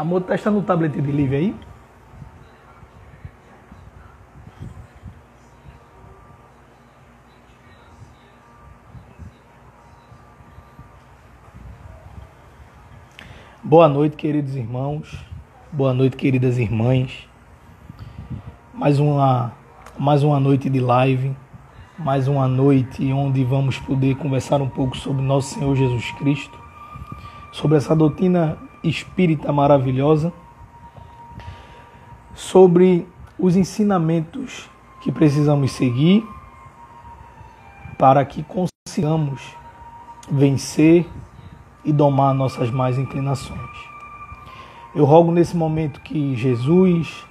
Amor, testa no tablet de Lívia aí. Boa noite, queridos irmãos. Boa noite, queridas irmãs. Mais uma noite de live. Mais uma noite onde vamos poder conversar um pouco sobre nosso Senhor Jesus Cristo, sobre essa doutrina espírita maravilhosa, sobre os ensinamentos que precisamos seguir para que consigamos vencer e domar nossas más inclinações. Eu rogo nesse momento que Jesus,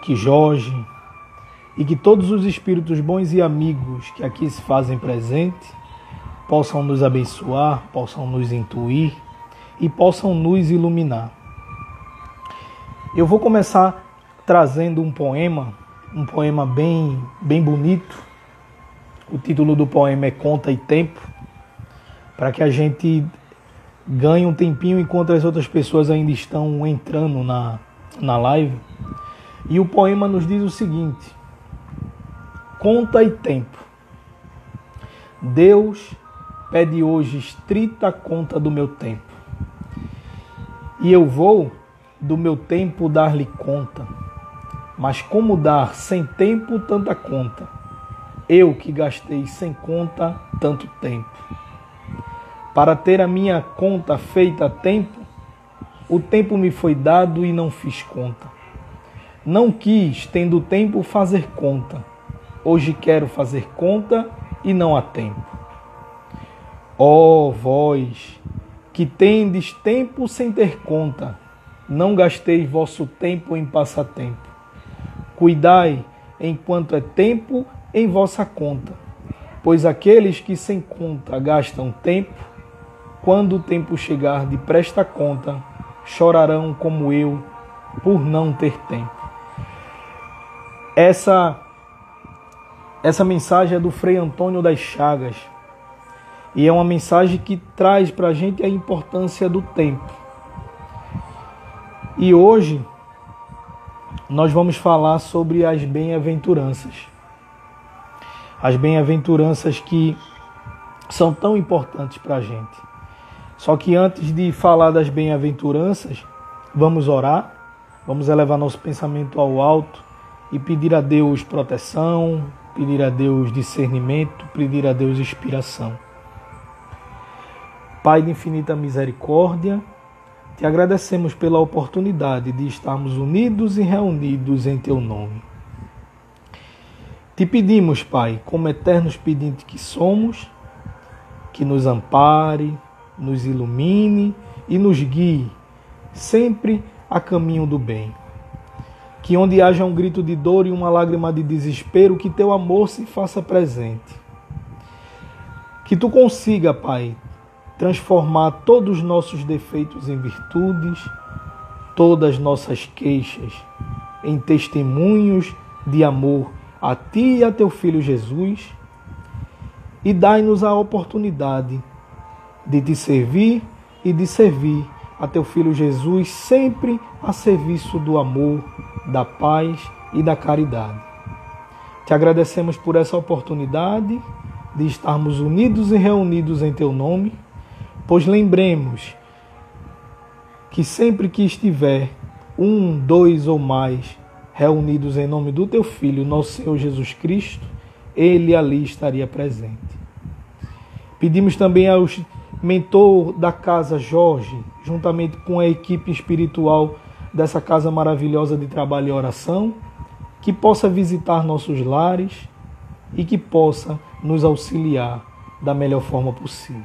que Jorge e que todos os espíritos bons e amigos que aqui se fazem presente possam nos abençoar, possam nos intuir e possam nos iluminar. Eu vou começar trazendo um poema bem bonito. O título do poema é Conta e Tempo, para que a gente ganhe um tempinho enquanto as outras pessoas ainda estão entrando na live. E o poema nos diz o seguinte: Conta e tempo. Deus pede hoje estrita conta do meu tempo. E eu vou do meu tempo dar-lhe conta. Mas como dar sem tempo tanta conta? Eu que gastei sem conta tanto tempo. Para ter a minha conta feita a tempo, o tempo me foi dado e não fiz conta. Não quis, tendo tempo, fazer conta. Hoje quero fazer conta e não há tempo. Ó vós, que tendes tempo sem ter conta, não gasteis vosso tempo em passatempo. Cuidai, enquanto é tempo, em vossa conta, pois aqueles que sem conta gastam tempo, quando o tempo chegar de presta conta, chorarão como eu, por não ter tempo. Essa mensagem é do Frei Antônio das Chagas, e é uma mensagem que traz para a gente a importância do tempo. E hoje nós vamos falar sobre as bem-aventuranças. As bem-aventuranças que são tão importantes para a gente. Só que antes de falar das bem-aventuranças, vamos orar, vamos elevar nosso pensamento ao alto e pedir a Deus proteção, pedir a Deus discernimento, pedir a Deus inspiração. Pai de infinita misericórdia, te agradecemos pela oportunidade de estarmos unidos e reunidos em teu nome. Te pedimos, Pai, como eternos pedintes que somos, que nos ampare, nos ilumine e nos guie sempre a caminho do bem. Que onde haja um grito de dor e uma lágrima de desespero, que teu amor se faça presente. Que tu consiga, Pai, transformar todos os nossos defeitos em virtudes, todas as nossas queixas em testemunhos de amor a ti e a teu Filho Jesus, e dai-nos a oportunidade de te servir e de servir a teu Filho Jesus sempre a serviço do amor, da paz e da caridade. Te agradecemos por essa oportunidade de estarmos unidos e reunidos em teu nome, pois lembremos que sempre que estiver um, dois ou mais reunidos em nome do teu Filho, nosso Senhor Jesus Cristo, ele ali estaria presente. Pedimos também ao mentor da casa Jorge, juntamente com a equipe espiritual dessa casa maravilhosa de trabalho e oração, que possa visitar nossos lares e que possa nos auxiliar da melhor forma possível.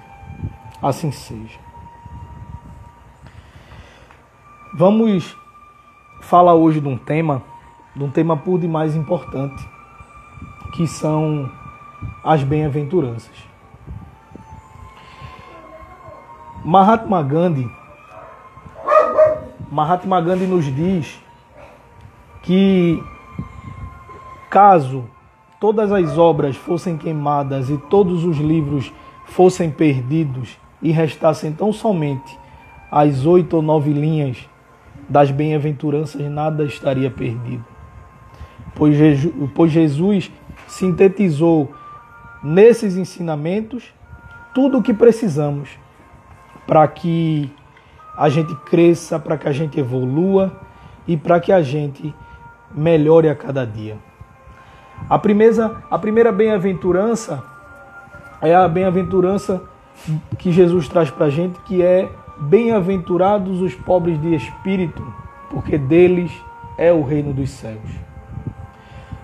Assim seja. Vamos falar hoje de um tema por demais importante, que são as bem-aventuranças. Mahatma Gandhi nos diz que caso todas as obras fossem queimadas e todos os livros fossem perdidos e restassem tão somente as 8 ou 9 linhas das bem-aventuranças nada estaria perdido. Pois Jesus sintetizou nesses ensinamentos tudo o que precisamos para que a gente cresça, para que a gente evolua e para que a gente melhore a cada dia. A primeira bem-aventurança é a bem-aventurança que Jesus traz para a gente, que é: bem-aventurados os pobres de espírito, porque deles é o reino dos céus.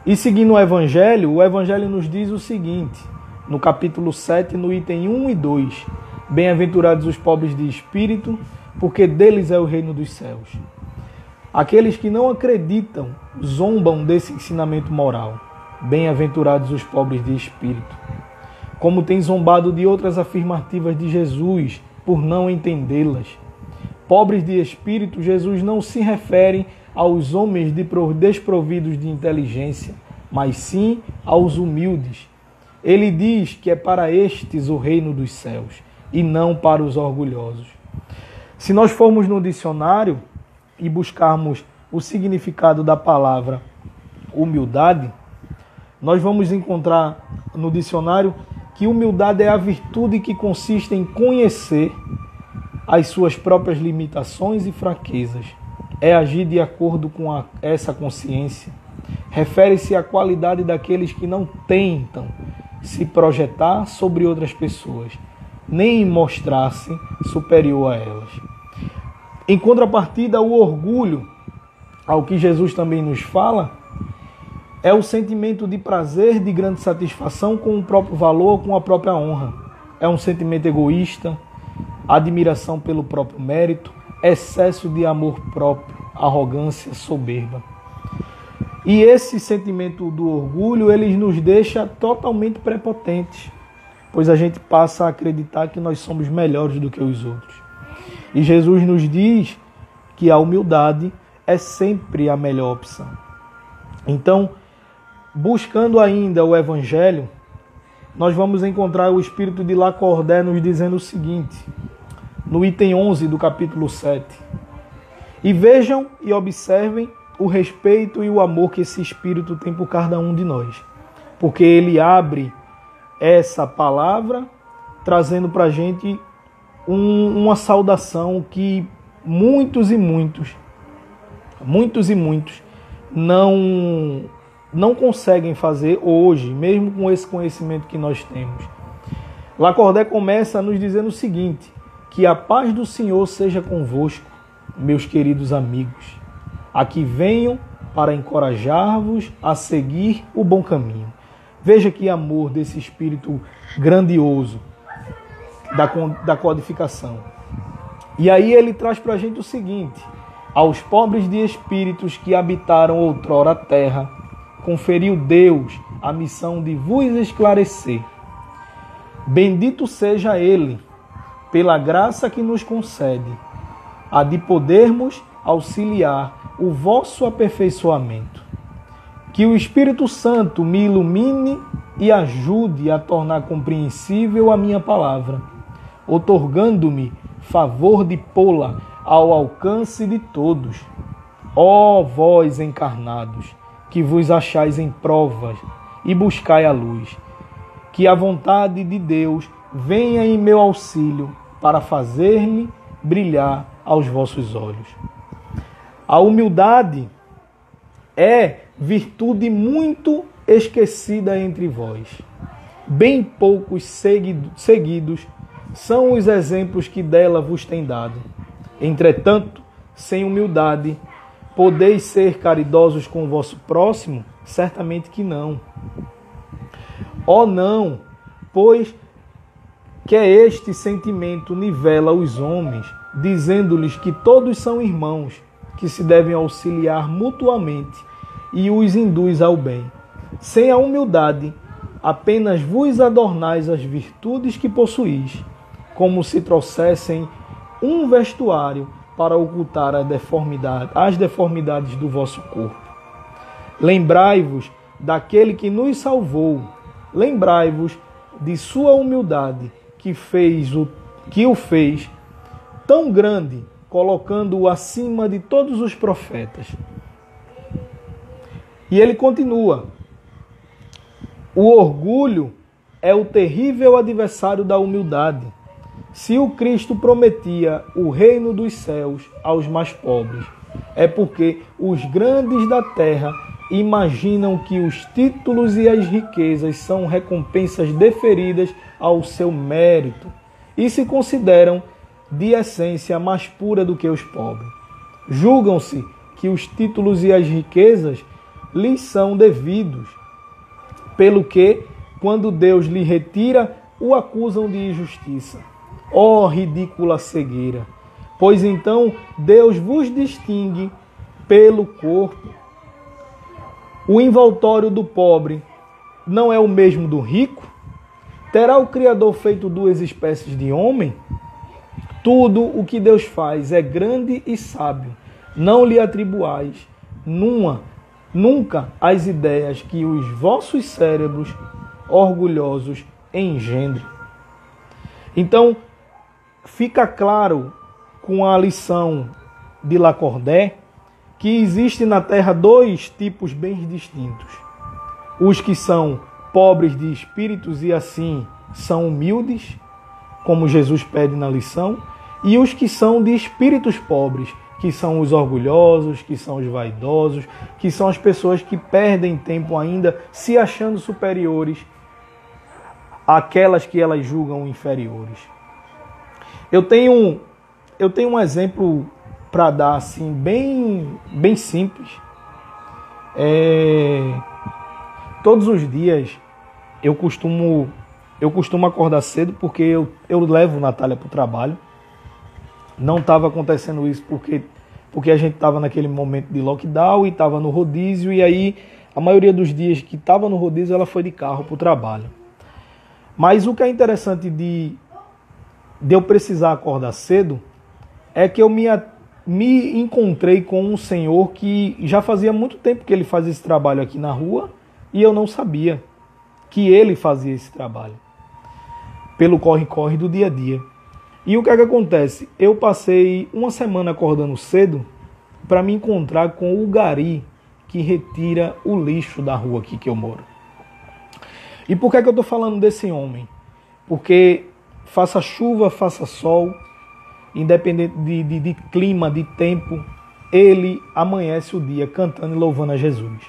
E seguindo o Evangelho nos diz o seguinte, no capítulo 7, no item 1 e 2: bem-aventurados os pobres de espírito, porque deles é o reino dos céus. Aqueles que não acreditam zombam desse ensinamento moral. Bem-aventurados os pobres de espírito. Como tem zombado de outras afirmativas de Jesus, por não entendê-las. Pobres de espírito, Jesus não se refere aos homens desprovidos de inteligência, mas sim aos humildes. Ele diz que é para estes o reino dos céus, e não para os orgulhosos. Se nós formos no dicionário e buscarmos o significado da palavra humildade, nós vamos encontrar no dicionário que humildade é a virtude que consiste em conhecer as suas próprias limitações e fraquezas. É agir de acordo com essa consciência. Refere-se à qualidade daqueles que não tentam se projetar sobre outras pessoas, nem mostrar-se superior a elas. Em contrapartida, o orgulho, ao que Jesus também nos fala, é o sentimento de prazer, de grande satisfação com o próprio valor, com a própria honra. É um sentimento egoísta, admiração pelo próprio mérito, excesso de amor próprio, arrogância, soberba. E esse sentimento do orgulho, ele nos deixa totalmente prepotentes, pois a gente passa a acreditar que nós somos melhores do que os outros. E Jesus nos diz que a humildade é sempre a melhor opção. Então, buscando ainda o Evangelho, nós vamos encontrar o Espírito de Lacordaire nos dizendo o seguinte, no item 11 do capítulo 7. E vejam e observem o respeito e o amor que esse Espírito tem por cada um de nós. Porque ele abre essa palavra trazendo para a gente uma saudação que muitos e muitos não conseguem fazer hoje, mesmo com esse conhecimento que nós temos. Lacordaire começa nos dizendo o seguinte, que a paz do Senhor seja convosco, meus queridos amigos. Aqui venho para encorajar-vos a seguir o bom caminho. Veja que amor desse espírito grandioso da codificação. E aí ele traz para a gente o seguinte: aos pobres de espíritos que habitaram outrora a terra, conferiu Deus a missão de vos esclarecer. Bendito seja Ele, pela graça que nos concede, a de podermos auxiliar o vosso aperfeiçoamento. Que o Espírito Santo me ilumine e ajude a tornar compreensível a minha palavra, outorgando-me favor de pô-la ao alcance de todos. Ó vós encarnados, que vos achais em provas e buscai a luz, que a vontade de Deus venha em meu auxílio para fazer-lhe brilhar aos vossos olhos. A humildade é virtude muito esquecida entre vós. Bem poucos seguidos são os exemplos que dela vos tem dado. Entretanto, sem humildade, podeis ser caridosos com o vosso próximo? Certamente que não. Oh não, pois que este sentimento nivela os homens, dizendo-lhes que todos são irmãos, que se devem auxiliar mutuamente e os induz ao bem. Sem a humildade, apenas vos adornais as virtudes que possuís, como se trouxessem um vestuário para ocultar as deformidades do vosso corpo. Lembrai-vos daquele que nos salvou. Lembrai-vos de sua humildade, que o fez tão grande colocando-o acima de todos os profetas. E ele continua: o orgulho é o terrível adversário da humildade. Se o Cristo prometia o reino dos céus aos mais pobres, é porque os grandes da terra imaginam que os títulos e as riquezas são recompensas deferidas ao seu mérito e se consideram de essência mais pura do que os pobres. Julgam-se que os títulos e as riquezas lhes são devidos, pelo que, quando Deus lhe retira, o acusam de injustiça. Ó ridícula cegueira! Pois então Deus vos distingue pelo corpo. O envoltório do pobre não é o mesmo do rico? Terá o Criador feito duas espécies de homem? Tudo o que Deus faz é grande e sábio. Não lhe atribuais nunca as ideias que os vossos cérebros orgulhosos engendrem. Então, fica claro com a lição de Lacordaire que existe na Terra dois tipos bem distintos. Os que são pobres de espíritos e assim são humildes, como Jesus pede na lição, e os que são de espíritos pobres, que são os orgulhosos, que são os vaidosos, que são as pessoas que perdem tempo ainda se achando superiores àquelas que elas julgam inferiores. Eu tenho um exemplo para dar assim bem simples. Todos os dias eu costumo acordar cedo porque eu levo Natália para o trabalho. Não estava acontecendo isso porque a gente estava naquele momento de lockdown e estava no rodízio, e aí a maioria dos dias que estava no rodízio ela foi de carro para o trabalho. Mas o que é interessante de eu precisar acordar cedo é que eu me encontrei com um senhor que já fazia muito tempo que ele fazia esse trabalho aqui na rua e eu não sabia que ele fazia esse trabalho pelo corre-corre do dia a dia. E o que é que acontece? Eu passei uma semana acordando cedo para me encontrar com o gari que retira o lixo da rua aqui que eu moro. E por que é que eu estou falando desse homem? Porque faça chuva, faça sol, independente de clima, de tempo, ele amanhece o dia cantando e louvando a Jesus.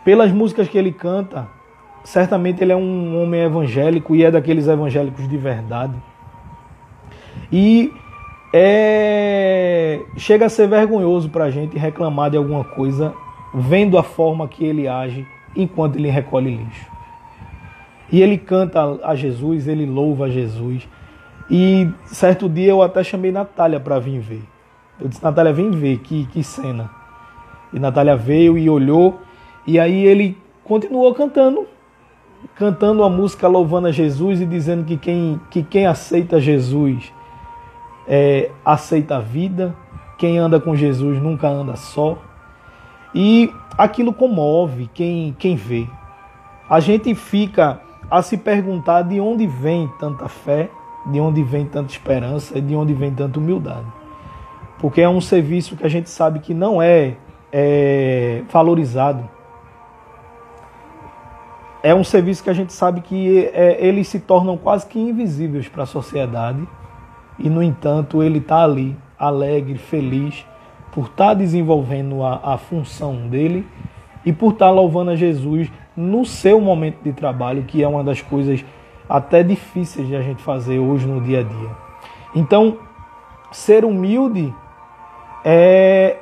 Pelas músicas que ele canta, certamente ele é um homem evangélico e é daqueles evangélicos de verdade. E chega a ser vergonhoso para a gente reclamar de alguma coisa vendo a forma que ele age enquanto ele recolhe lixo. E ele canta a Jesus, ele louva a Jesus. E certo dia eu até chamei Natália para vir ver. Eu disse: Natália, vem ver, que cena. E Natália veio e olhou, e aí ele continuou cantando a música louvando a Jesus e dizendo que quem aceita Jesus aceita a vida, quem anda com Jesus nunca anda só. E aquilo comove quem vê. A gente fica a se perguntar de onde vem tanta fé, de onde vem tanta esperança e de onde vem tanta humildade. Porque é um serviço que a gente sabe que não é valorizado. É um serviço que a gente sabe que eles se tornam quase que invisíveis para a sociedade. E, no entanto, ele está ali, alegre, feliz, por estar desenvolvendo a função dele e por estar louvando a Jesus no seu momento de trabalho, que é uma das coisas até difíceis de a gente fazer hoje no dia a dia. Então, ser humilde é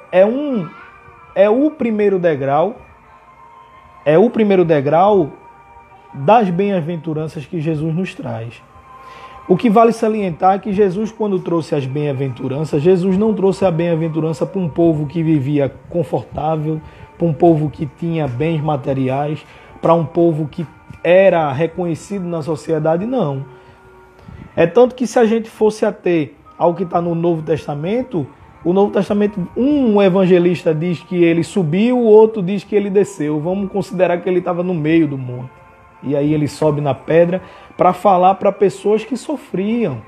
o primeiro degrau, das bem-aventuranças que Jesus nos traz. O que vale salientar é que Jesus, quando trouxe as bem-aventuranças, Jesus não trouxe a bem-aventurança para um povo que vivia confortável, para um povo que tinha bens materiais, para um povo que era reconhecido na sociedade, não. É tanto que se a gente fosse ater ao que está no Novo Testamento, o Novo Testamento, um evangelista diz que ele subiu, o outro diz que ele desceu. Vamos considerar que ele estava no meio do monte. E aí ele sobe na pedra para falar para pessoas que sofriam.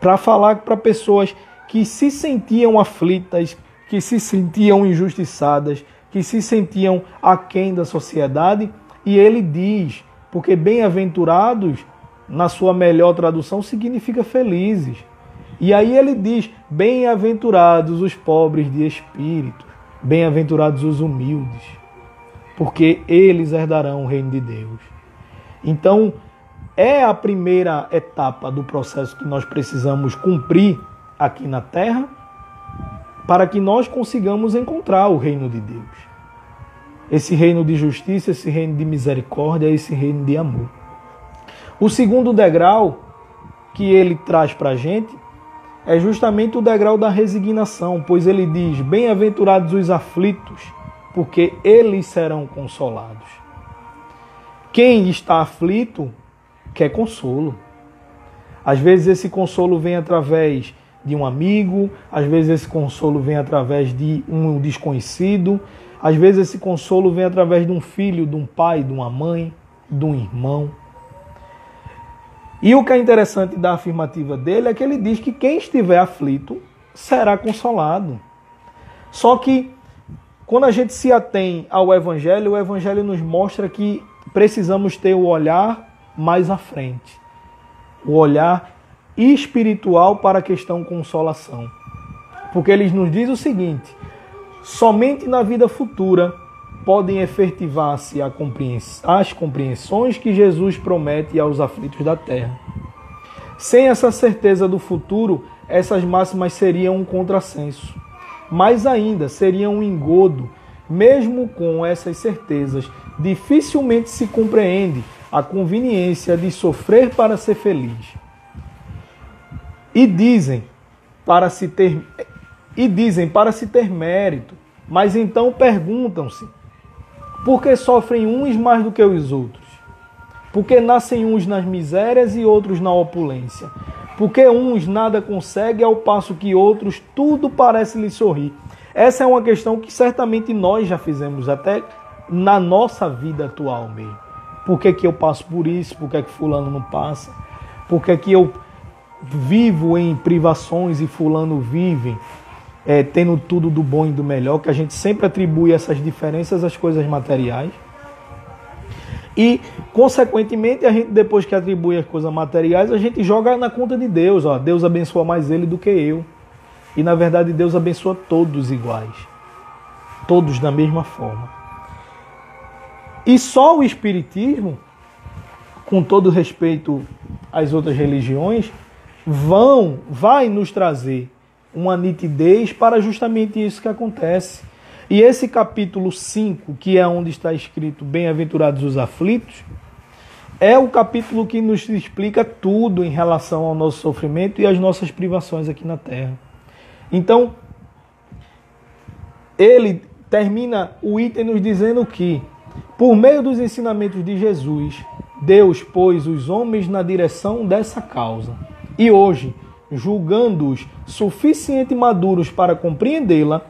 para falar para pessoas que se sentiam aflitas, que se sentiam injustiçadas, que se sentiam aquém da sociedade. E ele diz, porque bem-aventurados, na sua melhor tradução, significa felizes. E aí ele diz, bem-aventurados os pobres de espírito, bem-aventurados os humildes, porque eles herdarão o reino de Deus. Então, é a primeira etapa do processo que nós precisamos cumprir aqui na Terra para que nós consigamos encontrar o reino de Deus. Esse reino de justiça, esse reino de misericórdia, esse reino de amor. O segundo degrau que ele traz para a gente é justamente o degrau da resignação, pois ele diz, bem-aventurados os aflitos, porque eles serão consolados. Quem está aflito quer consolo. Às vezes esse consolo vem através de um amigo, às vezes esse consolo vem através de um desconhecido, às vezes esse consolo vem através de um filho, de um pai, de uma mãe, de um irmão. E o que é interessante da afirmativa dele é que ele diz que quem estiver aflito será consolado. Só que quando a gente se atém ao Evangelho, o Evangelho nos mostra que precisamos ter o olhar mais à frente. O olhar espiritual para a questão consolação. Porque ele nos diz o seguinte, somente na vida futura podem efetivar-se as compreensões que Jesus promete aos aflitos da terra. Sem essa certeza do futuro, essas máximas seriam um contrassenso. Mais ainda, seriam um engodo. Mesmo com essas certezas, dificilmente se compreende a conveniência de sofrer para ser feliz. E dizem para se ter mérito, mas então perguntam-se, por que sofrem uns mais do que os outros? Por que nascem uns nas misérias e outros na opulência? Por que uns nada conseguem ao passo que outros tudo parece lhes sorrir? Essa é uma questão que certamente nós já fizemos até na nossa vida atual mesmo. Por que eu passo por isso? Por que fulano não passa? Por que eu vivo em privações e fulano vive tendo tudo do bom e do melhor, que a gente sempre atribui essas diferenças às coisas materiais. E, consequentemente, a gente, depois que atribui as coisas materiais, a gente joga na conta de Deus. Ó, Deus abençoa mais ele do que eu. E, na verdade, Deus abençoa todos iguais. Todos da mesma forma. E só o Espiritismo, com todo respeito às outras religiões, vai nos trazer uma nitidez para justamente isso que acontece. E esse capítulo 5, que é onde está escrito Bem-aventurados os aflitos, é o capítulo que nos explica tudo em relação ao nosso sofrimento e às nossas privações aqui na Terra. Então, ele termina o item nos dizendo que, por meio dos ensinamentos de Jesus, Deus pôs os homens na direção dessa causa. E hoje, julgando-os suficientemente maduros para compreendê-la,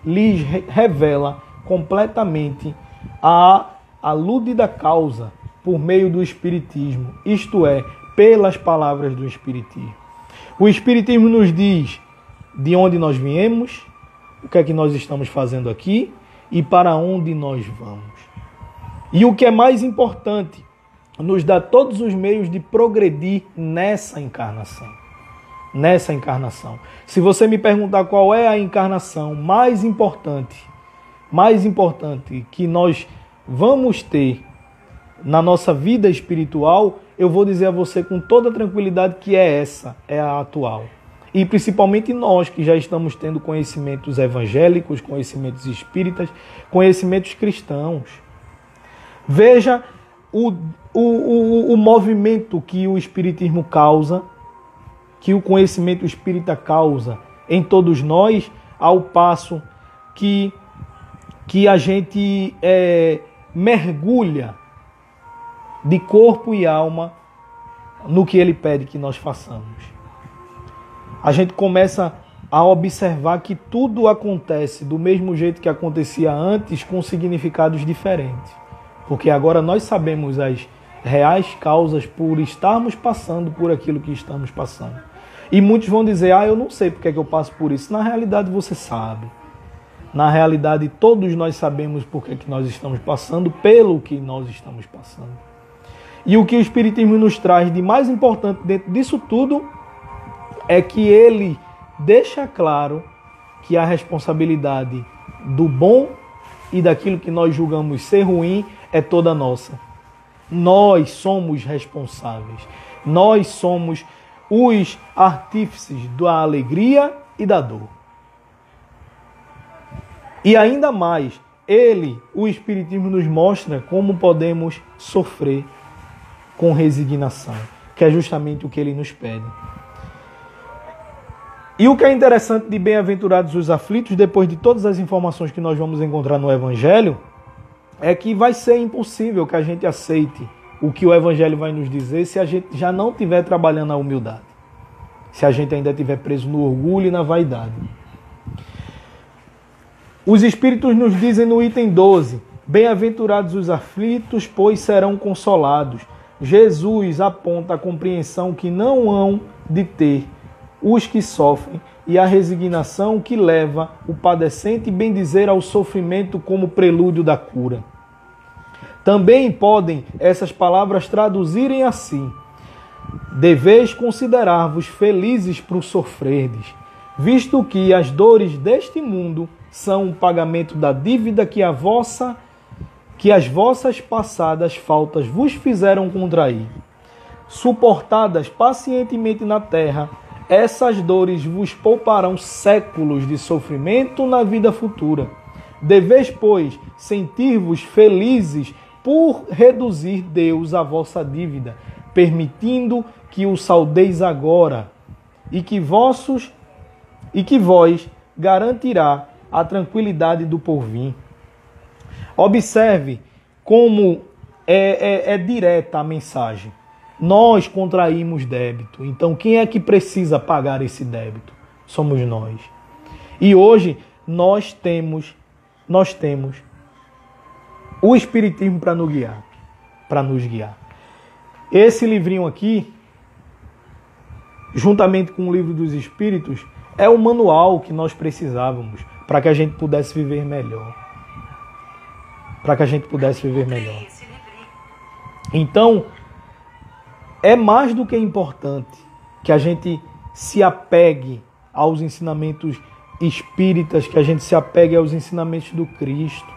lhes revela completamente a aludida causa por meio do Espiritismo, isto é, pelas palavras do Espiritismo. O Espiritismo nos diz de onde nós viemos, o que é que nós estamos fazendo aqui e para onde nós vamos. E o que é mais importante, nos dá todos os meios de progredir nessa encarnação. Se você me perguntar qual é a encarnação mais importante que nós vamos ter na nossa vida espiritual, eu vou dizer a você com toda tranquilidade que é a atual. E principalmente nós que já estamos tendo conhecimentos evangélicos, conhecimentos espíritas, conhecimentos cristãos. Veja o movimento que o Espiritismo causa, que o conhecimento espírita causa em todos nós, ao passo que a gente mergulha de corpo e alma no que ele pede que nós façamos. A gente começa a observar que tudo acontece do mesmo jeito que acontecia antes, com significados diferentes. Porque agora nós sabemos as reais causas por estarmos passando por aquilo que estamos passando. E muitos vão dizer, eu não sei porque é que eu passo por isso. Na realidade você sabe. Na realidade todos nós sabemos por que é que nós estamos passando, pelo que nós estamos passando. E o que o Espiritismo nos traz de mais importante dentro disso tudo é que ele deixa claro que a responsabilidade do bom e daquilo que nós julgamos ser ruim é toda nossa. Nós somos responsáveis. Nós somos os artífices da alegria e da dor. E ainda mais, o Espiritismo nos mostra como podemos sofrer com resignação, que é justamente o que ele nos pede. E o que é interessante de Bem-aventurados os aflitos, depois de todas as informações que nós vamos encontrar no Evangelho, é que vai ser impossível que a gente aceite o que o Evangelho vai nos dizer se a gente já não estiver trabalhando a humildade. Se a gente ainda estiver preso no orgulho e na vaidade. Os Espíritos nos dizem no item 12, Bem-aventurados os aflitos, pois serão consolados. Jesus aponta a compreensão que não hão de ter os que sofrem e a resignação que leva o padecente bendizer ao sofrimento como prelúdio da cura. Também podem essas palavras traduzirem assim: deveis considerar-vos felizes por sofrerdes, visto que as dores deste mundo são o pagamento da dívida que as vossas passadas faltas vos fizeram contrair. Suportadas pacientemente na terra, essas dores vos pouparão séculos de sofrimento na vida futura. Deveis, pois, sentir-vos felizes por reduzir Deus a vossa dívida, permitindo que o saldeis agora, e que vós garantirá a tranquilidade do porvir. Observe como é direta a mensagem. Nós contraímos débito. Então, quem é que precisa pagar esse débito? Somos nós. E hoje nós temos o Espiritismo para nos guiar. Esse livrinho aqui, juntamente com o Livro dos Espíritos, é o manual que nós precisávamos para que a gente pudesse viver melhor. Então, é mais do que importante que a gente se apegue aos ensinamentos espíritas, que a gente se apegue aos ensinamentos do Cristo,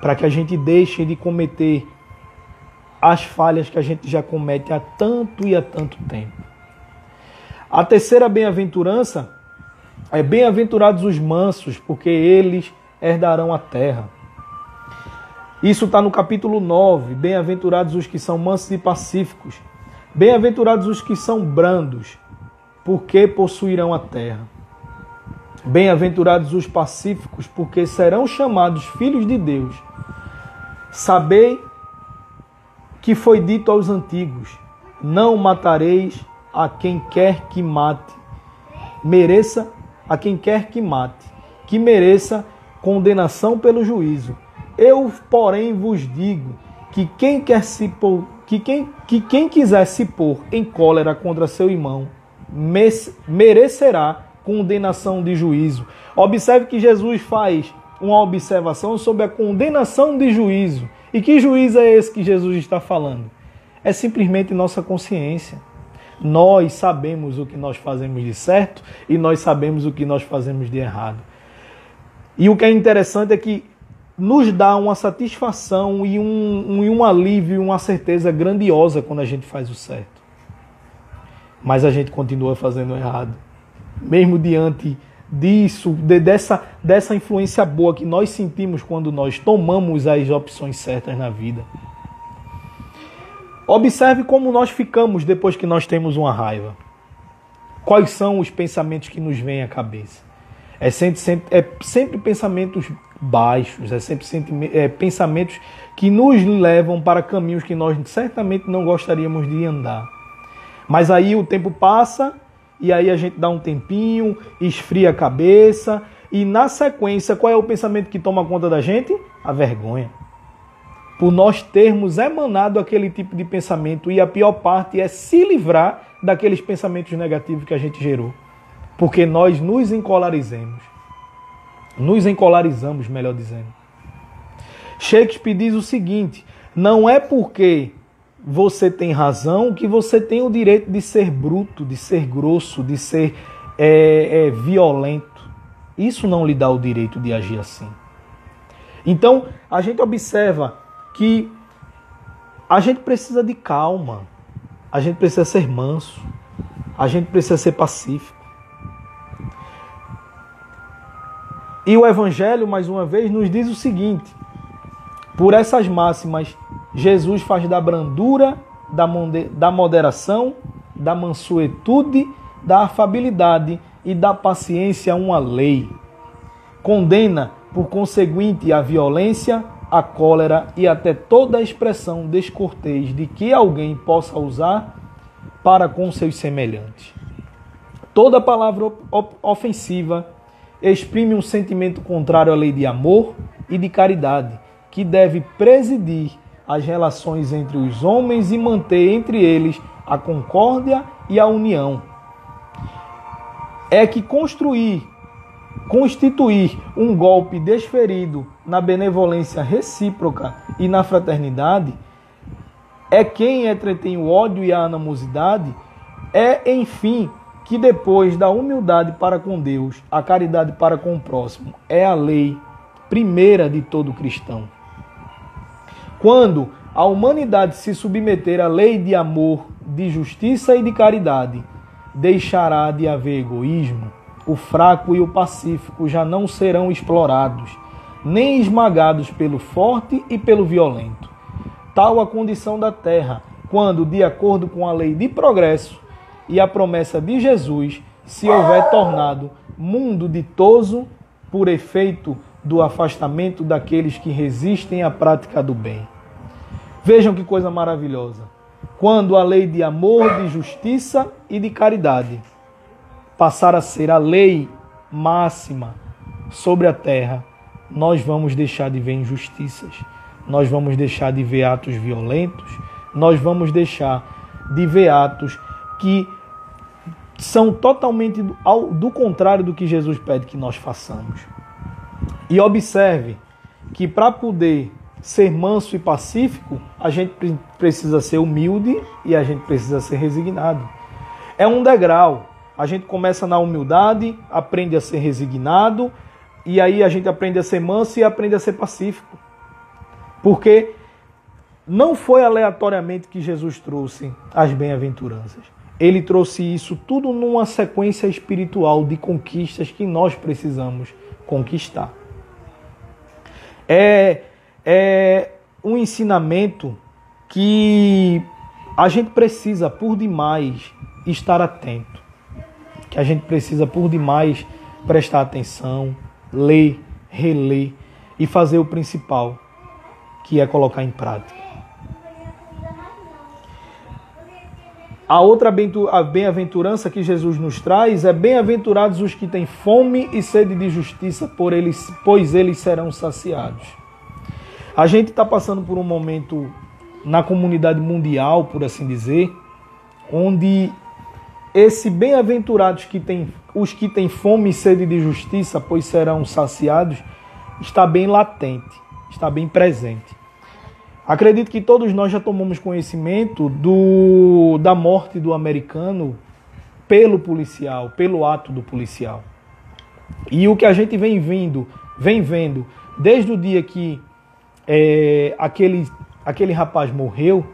para que a gente deixe de cometer as falhas que a gente já comete há tanto e há tanto tempo. A terceira bem-aventurança é bem-aventurados os mansos, porque eles herdarão a terra. Isso está no capítulo 9, bem-aventurados os que são mansos e pacíficos. Bem-aventurados os que são brandos, porque possuirão a terra. Bem-aventurados os pacíficos, porque serão chamados filhos de Deus. Sabei que foi dito aos antigos: não matareis a quem quer que mate, que mereça condenação pelo juízo. Eu, porém, vos digo que quem quiser se pôr em cólera contra seu irmão, merecerá condenação de juízo. Observe que Jesus faz uma observação sobre a condenação de juízo. E que juízo é esse que Jesus está falando? É simplesmente nossa consciência. Nós sabemos o que nós fazemos de certo e nós sabemos o que nós fazemos de errado. E o que é interessante é que nos dá uma satisfação e um alívio, uma certeza grandiosa quando a gente faz o certo. Mas a gente continua fazendo o errado. Mesmo diante disso, dessa influência boa que nós sentimos quando nós tomamos as opções certas na vida. Observe como nós ficamos depois que nós temos uma raiva. Quais são os pensamentos que nos vêm à cabeça? É sempre pensamentos baixos, pensamentos que nos levam para caminhos que nós certamente não gostaríamos de andar. Mas aí o tempo passa e aí a gente dá um tempinho, esfria a cabeça e na sequência, qual é o pensamento que toma conta da gente? A vergonha. por nós termos emanado aquele tipo de pensamento, e a pior parte é se livrar daqueles pensamentos negativos que a gente gerou. Porque nós nos encolarizamos. Nos encolarizamos, melhor dizendo. Shakespeare diz o seguinte: não é porque você tem razão que você tem o direito de ser bruto, de ser grosso, de ser violento. Isso não lhe dá o direito de agir assim. Então, a gente observa que a gente precisa de calma, a gente precisa ser manso, a gente precisa ser pacífico. E o Evangelho, mais uma vez, nos diz o seguinte: por essas máximas, Jesus faz da brandura, da moderação, da mansuetude, da afabilidade e da paciência uma lei. Condena, por conseguinte, a violência, a cólera e até toda a expressão descortês de que alguém possa usar para com seus semelhantes. Toda palavra ofensiva exprime um sentimento contrário à lei de amor e de caridade, que deve presidir as relações entre os homens e manter entre eles a concórdia e a união. É que constituir um golpe desferido na benevolência recíproca e na fraternidade, é quem entretém o ódio e a animosidade, enfim, que depois da humildade para com Deus, a caridade para com o próximo, é a lei primeira de todo cristão. Quando a humanidade se submeter à lei de amor, de justiça e de caridade, deixará de haver egoísmo. O fraco e o pacífico já não serão explorados, nem esmagados pelo forte e pelo violento. Tal a condição da terra, quando, de acordo com a lei de progresso e a promessa de Jesus, se houver tornado mundo ditoso por efeito do afastamento daqueles que resistem à prática do bem. Vejam que coisa maravilhosa. Quando a lei de amor, de justiça e de caridade passar a ser a lei máxima sobre a terra, nós vamos deixar de ver injustiças, nós vamos deixar de ver atos violentos, nós vamos deixar de ver atos que são totalmente do contrário do que Jesus pede que nós façamos. E observe que para poder ser manso e pacífico, a gente precisa ser humilde e a gente precisa ser resignado. É um degrau. A gente começa na humildade, aprende a ser resignado, e aí a gente aprende a ser manso e aprende a ser pacífico. Porque não foi aleatoriamente que Jesus trouxe as bem-aventuranças. Ele trouxe isso tudo numa sequência espiritual de conquistas que nós precisamos conquistar. É um ensinamento que a gente precisa, por demais, estar atento. Que a gente precisa, por demais, prestar atenção, ler, reler e fazer o principal, que é colocar em prática. A outra bem-aventurança que Jesus nos traz é: bem-aventurados os que têm fome e sede de justiça, pois eles serão saciados. A gente está passando por um momento na comunidade mundial, por assim dizer, onde esse bem-aventurados os que têm fome e sede de justiça, pois serão saciados, está bem latente, está bem presente. Acredito que todos nós já tomamos conhecimento da morte do americano pelo policial, pelo ato do policial. E o que a gente vem vendo desde o dia que aquele rapaz morreu,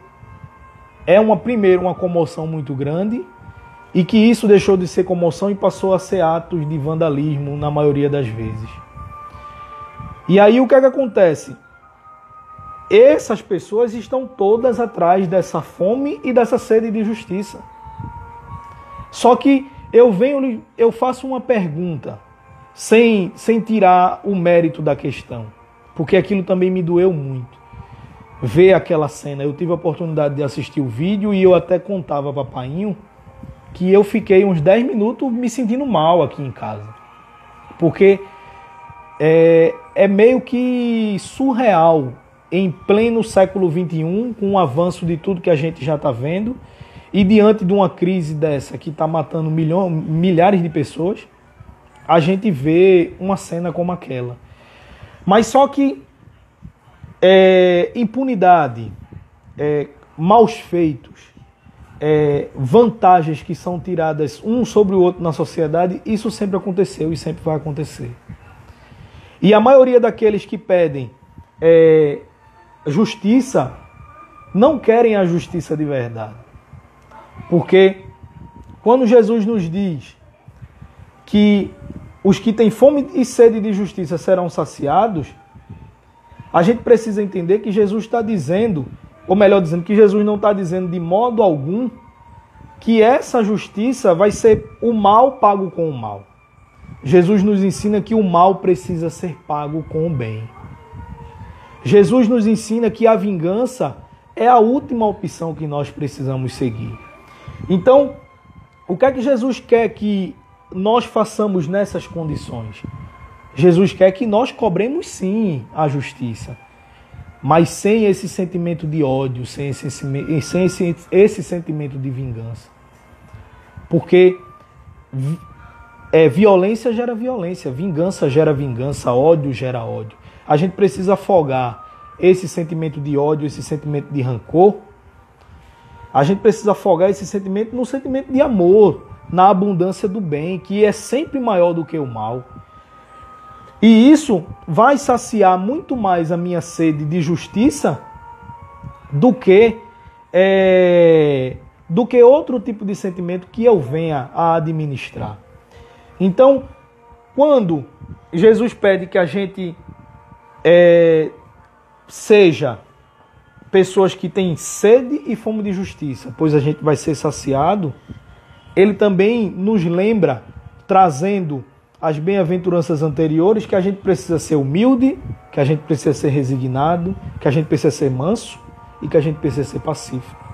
é uma comoção muito grande, e que isso deixou de ser comoção e passou a ser atos de vandalismo na maioria das vezes. E aí o que é que acontece? Essas pessoas estão todas atrás dessa fome e dessa sede de justiça. Só que eu faço uma pergunta, sem tirar o mérito da questão, porque aquilo também me doeu muito. Ver aquela cena, eu tive a oportunidade de assistir o vídeo e eu até contava para Painho que eu fiquei uns 10 minutos me sentindo mal aqui em casa. Porque é meio que surreal em pleno século XXI, com o avanço de tudo que a gente já está vendo, e diante de uma crise dessa que está matando milhares de pessoas, a gente vê uma cena como aquela. Mas só que impunidade, maus feitos, vantagens que são tiradas um sobre o outro na sociedade, isso sempre aconteceu e sempre vai acontecer. E a maioria daqueles que pedem justiça não querem a justiça de verdade. Porque quando Jesus nos diz que os que têm fome e sede de justiça serão saciados, a gente precisa entender que Jesus está dizendo, ou melhor dizendo, que Jesus não está dizendo de modo algum que essa justiça vai ser o mal pago com o mal. Jesus nos ensina que o mal precisa ser pago com o bem. Jesus nos ensina que a vingança é a última opção que nós precisamos seguir. Então, o que é que Jesus quer que nós façamos nessas condições? Jesus quer que nós cobremos sim a justiça, mas sem esse sentimento de ódio, sem esse sentimento de vingança. Porque violência gera violência, vingança gera vingança, ódio gera ódio. A gente precisa afogar esse sentimento de ódio, esse sentimento de rancor. A gente precisa afogar esse sentimento no sentimento de amor, na abundância do bem, que é sempre maior do que o mal. E isso vai saciar muito mais a minha sede de justiça do que outro tipo de sentimento que eu venha a administrar. Então, quando Jesus pede que a gente seja pessoas que têm sede e fome de justiça, pois a gente vai ser saciado, ele também nos lembra, trazendo as bem-aventuranças anteriores, que a gente precisa ser humilde, que a gente precisa ser resignado, que a gente precisa ser manso e que a gente precisa ser pacífico.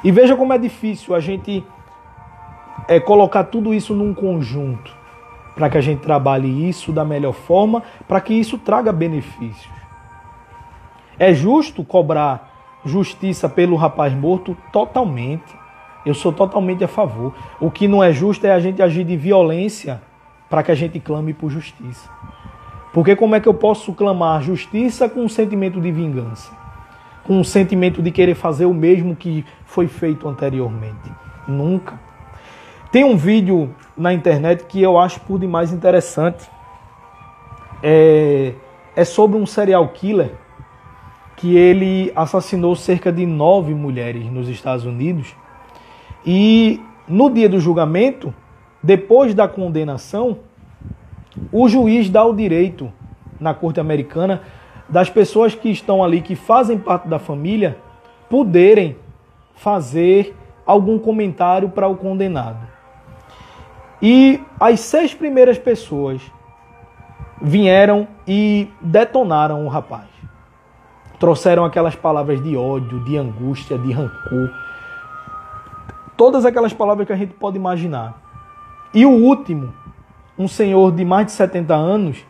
E veja como é difícil a gente colocar tudo isso num conjunto, para que a gente trabalhe isso da melhor forma, para que isso traga benefícios. É justo cobrar justiça pelo rapaz morto? Totalmente. Eu sou totalmente a favor. O que não é justo é a gente agir de violência para que a gente clame por justiça. Porque como é que eu posso clamar justiça com um sentimento de vingança? Com um sentimento de querer fazer o mesmo que foi feito anteriormente? Nunca. Tem um vídeo na internet que eu acho por demais interessante. É sobre um serial killer que ele assassinou cerca de 9 mulheres nos Estados Unidos. E no dia do julgamento, depois da condenação, o juiz dá o direito, na corte americana, das pessoas que estão ali, que fazem parte da família, poderem fazer algum comentário para o condenado. E as 6 primeiras pessoas vieram e detonaram o rapaz. Trouxeram aquelas palavras de ódio, de angústia, de rancor. Todas aquelas palavras que a gente pode imaginar. E o último, um senhor de mais de 70 anos,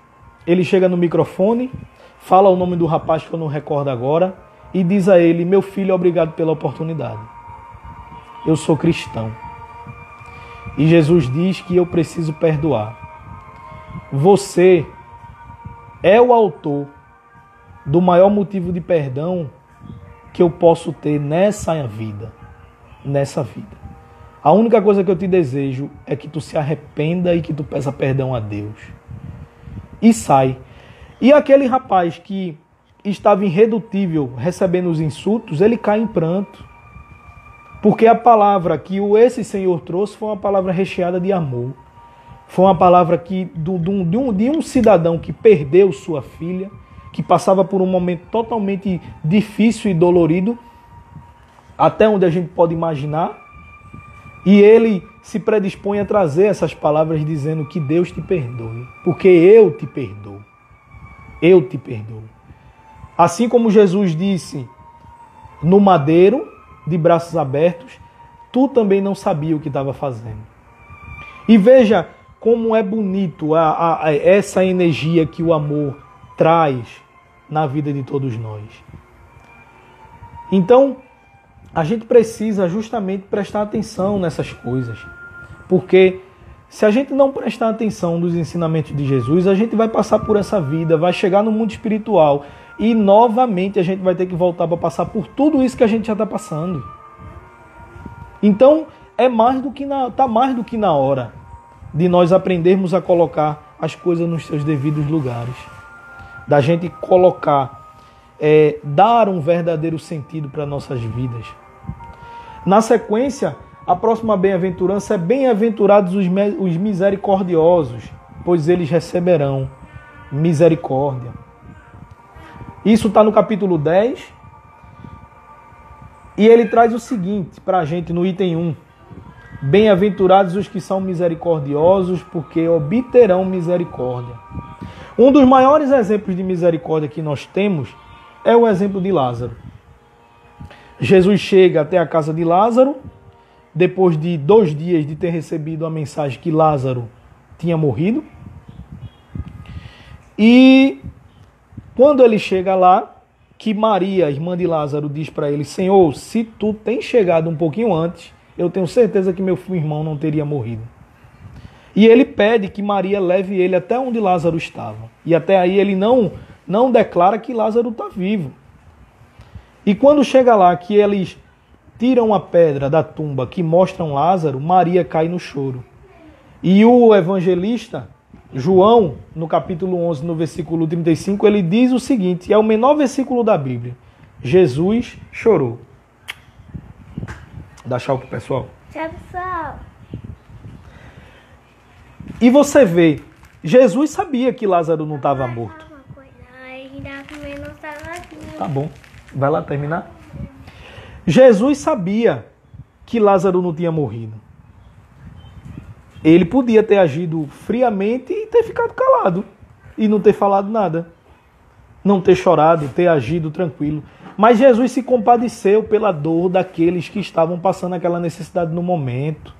ele chega no microfone, fala o nome do rapaz que eu não recordo agora, e diz a ele: meu filho, obrigado pela oportunidade. Eu sou cristão. E Jesus diz que eu preciso perdoar. Você é o autor do maior motivo de perdão que eu posso ter nessa vida. Nessa vida. A única coisa que eu te desejo é que tu se arrependa e que tu peça perdão a Deus. E sai. E aquele rapaz que estava irredutível recebendo os insultos, ele cai em pranto. Porque a palavra que esse Senhor trouxe foi uma palavra recheada de amor. Foi uma palavra que de um cidadão que perdeu sua filha, que passava por um momento totalmente difícil e dolorido, até onde a gente pode imaginar, e ele se predispõe a trazer essas palavras dizendo que Deus te perdoe, porque eu te perdoo. Eu te perdoo. Assim como Jesus disse no madeiro, de braços abertos, tu também não sabia o que estava fazendo. E veja como é bonito essa energia que o amor traz na vida de todos nós. Então, a gente precisa justamente prestar atenção nessas coisas, porque se a gente não prestar atenção nos ensinamentos de Jesus, a gente vai passar por essa vida, vai chegar no mundo espiritual e novamente a gente vai ter que voltar para passar por tudo isso que a gente já está passando. Então, tá mais do que na hora de nós aprendermos a colocar as coisas nos seus devidos lugares, da gente colocar, dar um verdadeiro sentido para nossas vidas. Na sequência, a próxima bem-aventurança é: bem-aventurados os misericordiosos, pois eles receberão misericórdia. Isso está no capítulo 10, e ele traz o seguinte para a gente no item 1. Bem-aventurados os que são misericordiosos, porque obterão misericórdia. Um dos maiores exemplos de misericórdia que nós temos é o exemplo de Lázaro. Jesus chega até a casa de Lázaro, depois de 2 dias de ter recebido a mensagem que Lázaro tinha morrido. E quando ele chega lá, que Maria, irmã de Lázaro, diz para ele: Senhor, se tu tens chegado um pouquinho antes, eu tenho certeza que meu irmão não teria morrido. E ele pede que Maria leve ele até onde Lázaro estava. E até aí ele não declara que Lázaro está vivo. E quando chega lá, que eles tiram a pedra da tumba que mostram Lázaro, Maria cai no choro. E o evangelista João, no capítulo 11, no versículo 35, ele diz o seguinte, é o menor versículo da Bíblia: Jesus chorou. Dá tchau pro pessoal. Tchau, pessoal. E você vê, Jesus sabia que Lázaro não estava morto. Tá bom, vai lá terminar. Jesus sabia que Lázaro não tinha morrido. Ele podia ter agido friamente e ter ficado calado e não ter falado nada. Não ter chorado, ter agido tranquilo. Mas Jesus se compadeceu pela dor daqueles que estavam passando aquela necessidade no momento.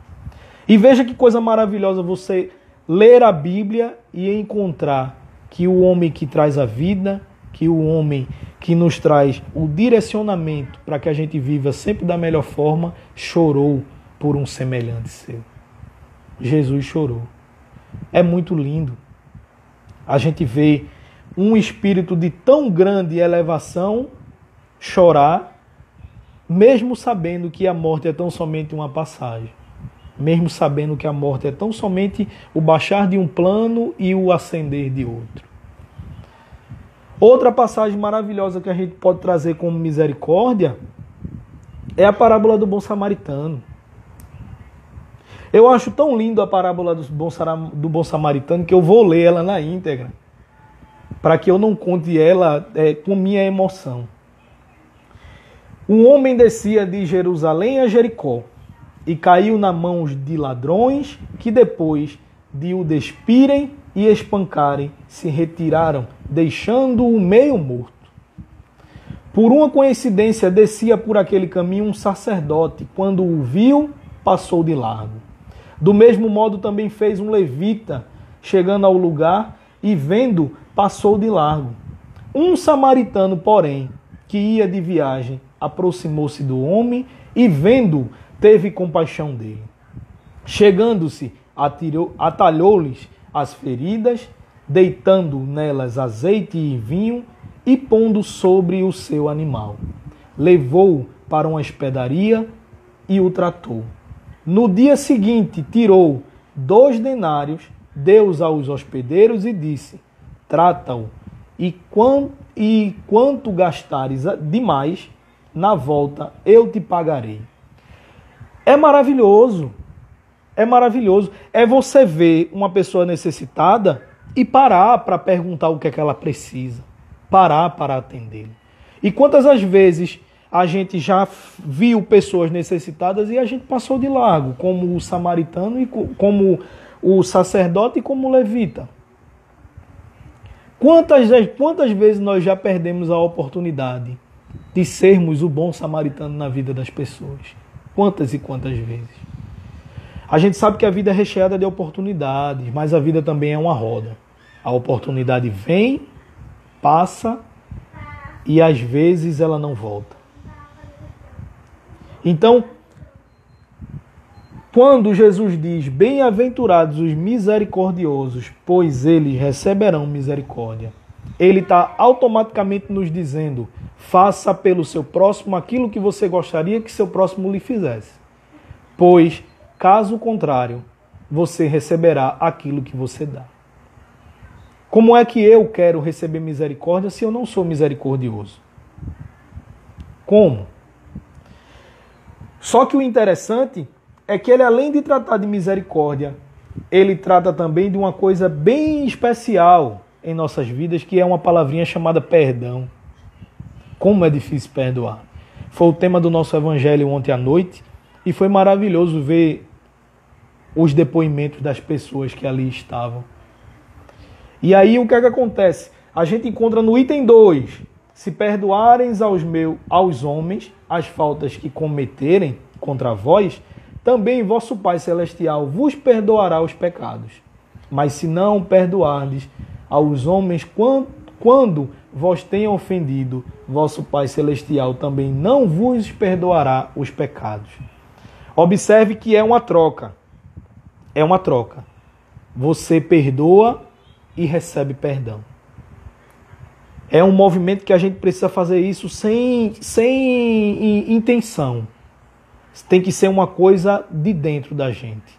E veja que coisa maravilhosa você ler a Bíblia e encontrar que o homem que traz a vida, que o homem que nos traz o direcionamento para que a gente viva sempre da melhor forma, chorou por um semelhante seu. Jesus chorou. É muito lindo. A gente vê um espírito de tão grande elevação chorar, mesmo sabendo que a morte é tão somente uma passagem. Mesmo sabendo que a morte é tão somente o baixar de um plano e o ascender de outro. Outra passagem maravilhosa que a gente pode trazer como misericórdia é a parábola do bom samaritano. Eu acho tão lindo a parábola do bom samaritano que eu vou ler ela na íntegra, para que eu não conte ela com minha emoção. Um homem descia de Jerusalém a Jericó e caiu nas mãos de ladrões que, depois de o despirem e espancarem, se retiraram, deixando-o meio morto. Por uma coincidência, descia por aquele caminho um sacerdote. Quando o viu, passou de largo. Do mesmo modo também fez um levita, chegando ao lugar e vendo, passou de largo. Um samaritano, porém, que ia de viagem, aproximou-se do homem e, vendo, teve compaixão dele. Chegando-se, atalhou-lhes as feridas, deitando nelas azeite e vinho e pondo sobre o seu animal. Levou-o para uma hospedaria e o tratou. No dia seguinte, tirou 2 denários, deu-os aos hospedeiros e disse: trata-o, e quanto gastares demais, na volta eu te pagarei. É maravilhoso. É maravilhoso. É você ver uma pessoa necessitada e parar para perguntar o que é que ela precisa. Parar para atender. E quantas as vezes a gente já viu pessoas necessitadas e a gente passou de largo, como o samaritano, e como o sacerdote e como o levita. Quantas vezes nós já perdemos a oportunidade de sermos o bom samaritano na vida das pessoas? Quantas e quantas vezes? A gente sabe que a vida é recheada de oportunidades, mas a vida também é uma roda. A oportunidade vem, passa e às vezes ela não volta. Então, quando Jesus diz, bem-aventurados os misericordiosos, pois eles receberão misericórdia, ele está automaticamente nos dizendo, faça pelo seu próximo aquilo que você gostaria que seu próximo lhe fizesse. Pois, caso contrário, você receberá aquilo que você dá. Como é que eu quero receber misericórdia se eu não sou misericordioso? Como? Só que o interessante é que ele, além de tratar de misericórdia, ele trata também de uma coisa bem especial em nossas vidas, que é uma palavrinha chamada perdão. Como é difícil perdoar. Foi o tema do nosso evangelho ontem à noite e foi maravilhoso ver os depoimentos das pessoas que ali estavam. E aí o que é que acontece? A gente encontra no item 2, se perdoarem aos homens as faltas que cometerem contra vós, também vosso Pai Celestial vos perdoará os pecados. Mas se não perdoardes aos homens quando vos tenham ofendido, vosso Pai Celestial também não vos perdoará os pecados. Observe que é uma troca. É uma troca. Você perdoa e recebe perdão. É um movimento que a gente precisa fazer isso sem intenção. Tem que ser uma coisa de dentro da gente.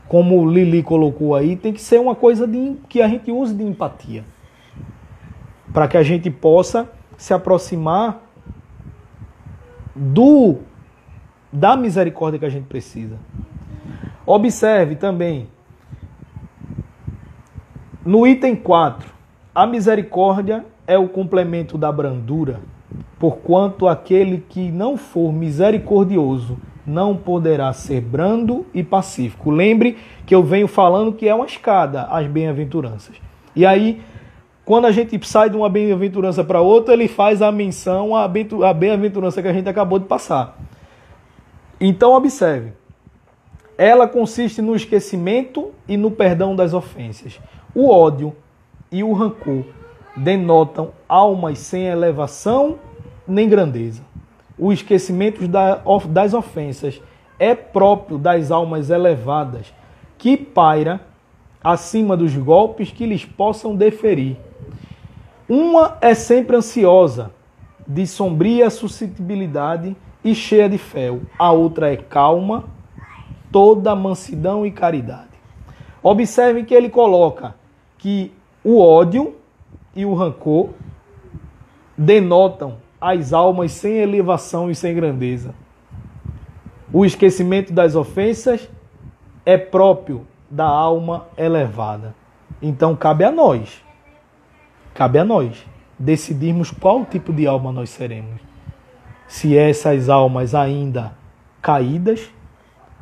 Como Lili colocou aí, tem que ser uma coisa que a gente use de empatia. Para que a gente possa se aproximar da misericórdia que a gente precisa. Observe também, no item 4, a misericórdia é o complemento da brandura, porquanto aquele que não for misericordioso não poderá ser brando e pacífico. Lembre que eu venho falando que é uma escada as bem-aventuranças. E aí, quando a gente sai de uma bem-aventurança para outra, ele faz a menção à bem-aventurança que a gente acabou de passar. Então, observe. Ela consiste no esquecimento e no perdão das ofensas. O ódio e o rancor denotam almas sem elevação nem grandeza. O esquecimento das ofensas é próprio das almas elevadas, que paira acima dos golpes que lhes possam deferir. Uma é sempre ansiosa, de sombria suscetibilidade e cheia de fel. A outra é calma, toda mansidão e caridade. Observe que ele coloca que o ódio e o rancor denotam as almas sem elevação e sem grandeza. O esquecimento das ofensas é próprio da alma elevada. Então cabe a nós decidirmos qual tipo de alma nós seremos. Se essas almas ainda caídas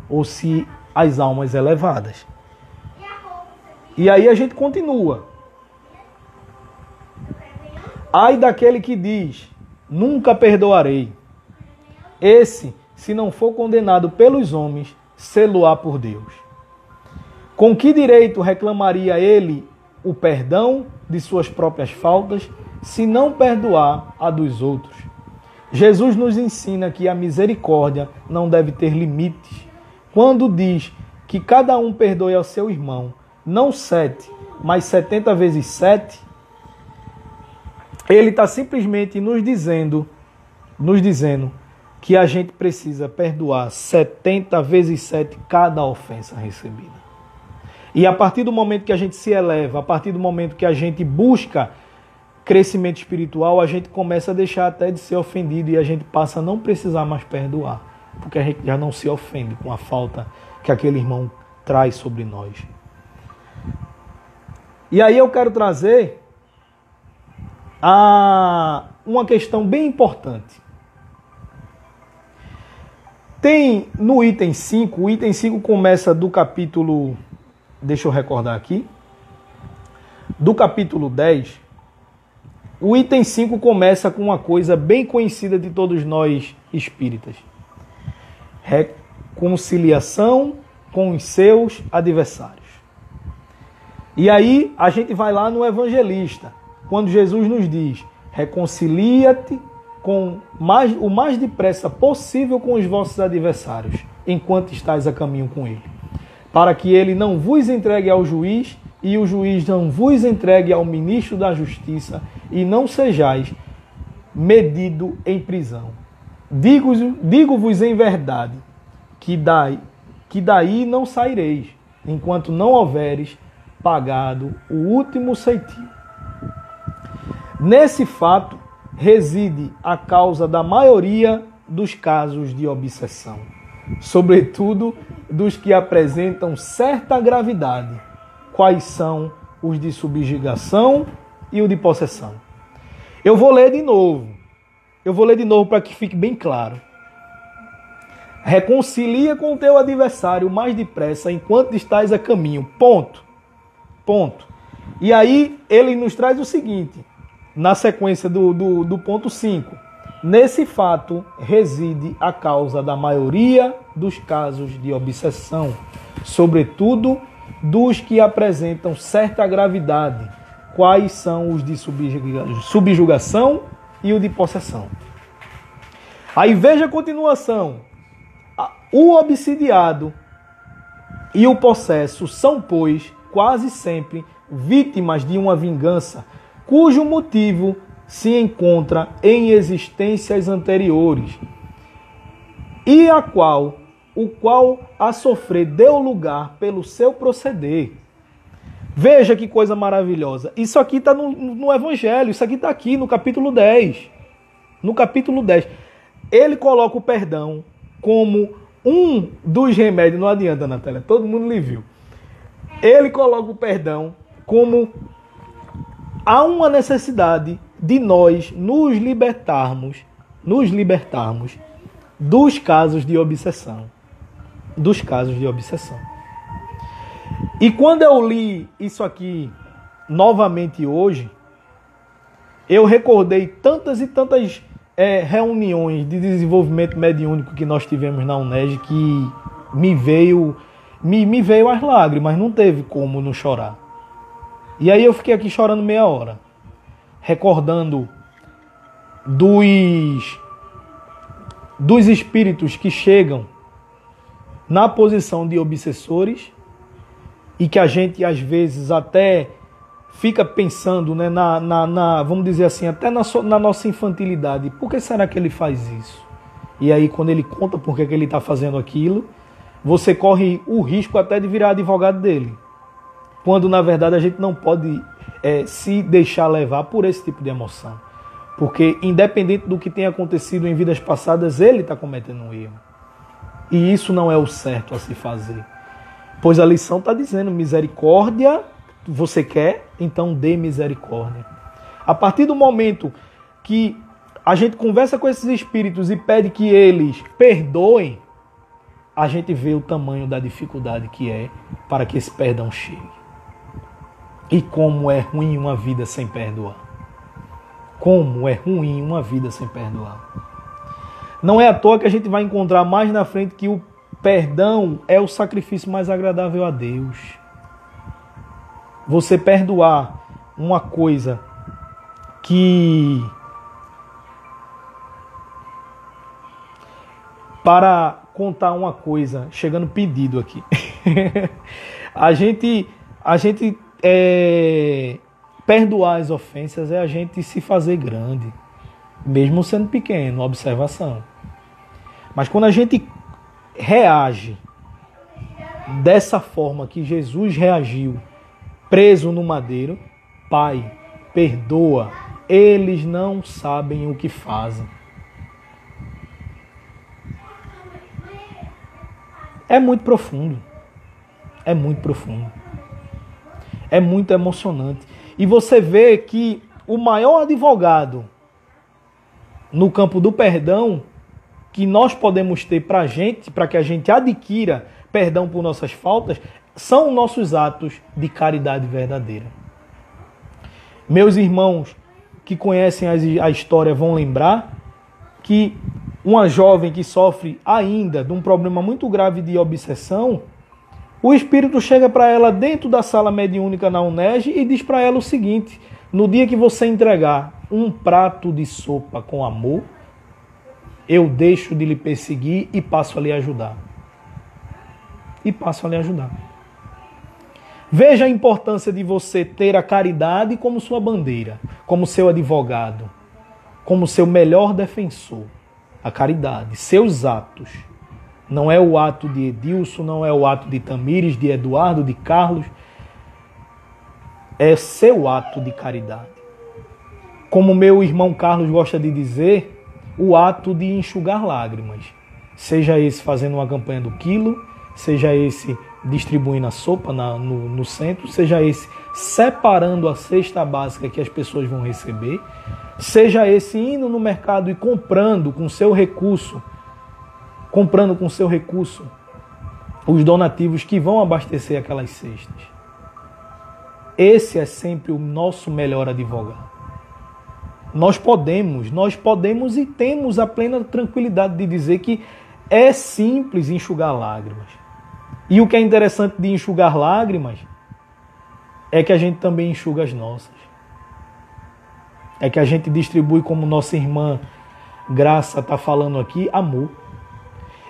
ou se as almas elevadas. E aí a gente continua. Ai daquele que diz, nunca perdoarei. Esse, se não for condenado pelos homens, sê-lo-á por Deus. Com que direito reclamaria ele o perdão de suas próprias faltas, se não perdoar a dos outros? Jesus nos ensina que a misericórdia não deve ter limites. Quando diz que cada um perdoe ao seu irmão, não 7, mas 70 vezes 7, ele está simplesmente nos dizendo que a gente precisa perdoar 70 vezes 7 cada ofensa recebida. E a partir do momento que a gente se eleva, a partir do momento que a gente busca crescimento espiritual, a gente começa a deixar até de ser ofendido e a gente passa a não precisar mais perdoar, porque a gente já não se ofende com a falta que aquele irmão traz sobre nós. E aí eu quero trazer uma questão bem importante. Tem no item 5, o item 5 começa do capítulo, deixa eu recordar aqui, do capítulo 10, o item 5 começa com uma coisa bem conhecida de todos nós espíritas. Reconciliação com os seus adversários. E aí a gente vai lá no Evangelista, quando Jesus nos diz, reconcilia-te o mais depressa possível com os vossos adversários, enquanto estáis a caminho com ele, para que ele não vos entregue ao juiz e o juiz não vos entregue ao ministro da justiça e não sejais medido em prisão. Digo-vos em verdade que daí não saireis, enquanto não houveres pagado o último ceitil. Nesse fato reside a causa da maioria dos casos de obsessão, sobretudo dos que apresentam certa gravidade, quais são os de subjugação e o de possessão. Eu vou ler de novo para que fique bem claro. Reconcilia com o teu adversário mais depressa enquanto estás a caminho. Ponto. E aí ele nos traz o seguinte, na sequência do ponto 5. Nesse fato reside a causa da maioria dos casos de obsessão, sobretudo dos que apresentam certa gravidade, quais são os de subjugação e o de possessão. Aí veja a continuação. O obsidiado e o possesso são, pois, quase sempre vítimas de uma vingança, cujo motivo se encontra em existências anteriores, e o qual a sofrer deu lugar pelo seu proceder. Veja que coisa maravilhosa. Isso aqui está no Evangelho, isso aqui está aqui no capítulo 10. No capítulo 10. Ele coloca o perdão como um dos remédios. Não adianta, Natália, todo mundo lhe viu. Ele coloca o perdão como há uma necessidade de nós nos libertarmos dos casos de obsessão. Dos casos de obsessão. E quando eu li isso aqui novamente hoje, eu recordei tantas e tantas reuniões de desenvolvimento mediúnico que nós tivemos na UNEG que me veio as lágrimas, não teve como não chorar. E aí eu fiquei aqui chorando meia hora, recordando dos espíritos que chegam na posição de obsessores e que a gente às vezes até fica pensando, né, vamos dizer assim, até na nossa infantilidade, por que será que ele faz isso? E aí quando ele conta por que ele está fazendo aquilo, você corre o risco até de virar advogado dele. Quando na verdade a gente não pode se deixar levar por esse tipo de emoção. Porque independente do que tenha acontecido em vidas passadas, ele está cometendo um erro. E isso não é o certo a se fazer. Pois a lição está dizendo, misericórdia, você quer? Então dê misericórdia. A partir do momento que a gente conversa com esses espíritos e pede que eles perdoem, a gente vê o tamanho da dificuldade que é para que esse perdão chegue. E como é ruim uma vida sem perdoar. Como é ruim uma vida sem perdoar. Não é à toa que a gente vai encontrar mais na frente que o perdão é o sacrifício mais agradável a Deus. Você perdoar uma coisa que... Para contar uma coisa, chegando pedido aqui. a gente perdoar as ofensas é a gente se fazer grande, mesmo sendo pequeno, observação. Mas quando a gente reage dessa forma que Jesus reagiu, preso no madeiro, Pai, perdoa, eles não sabem o que fazem. É muito profundo. É muito profundo. É muito emocionante. E você vê que o maior advogado no campo do perdão que nós podemos ter para a gente, para que a gente adquira perdão por nossas faltas, são nossos atos de caridade verdadeira. Meus irmãos que conhecem a história vão lembrar que uma jovem que sofre ainda de um problema muito grave de obsessão, o espírito chega para ela dentro da sala mediúnica na UNEG e diz para ela o seguinte: no dia que você entregar um prato de sopa com amor, eu deixo de lhe perseguir e passo a lhe ajudar. Veja a importância de você ter a caridade como sua bandeira, como seu advogado, como seu melhor defensor. A caridade, seus atos. Não é o ato de Edilson, não é o ato de Tamires, de Eduardo, de Carlos. É seu ato de caridade. Como meu irmão Carlos gosta de dizer, o ato de enxugar lágrimas. Seja esse fazendo uma campanha do quilo, seja esse distribuindo a sopa no centro, seja esse separando a cesta básica que as pessoas vão receber, seja esse indo no mercado e comprando com seu recurso os donativos que vão abastecer aquelas cestas. Esse é sempre o nosso melhor advogado. Nós podemos e temos a plena tranquilidade de dizer que é simples enxugar lágrimas. E o que é interessante de enxugar lágrimas é que a gente também enxuga as nossas. É que a gente distribui, como nossa irmã Graça está falando aqui, amor.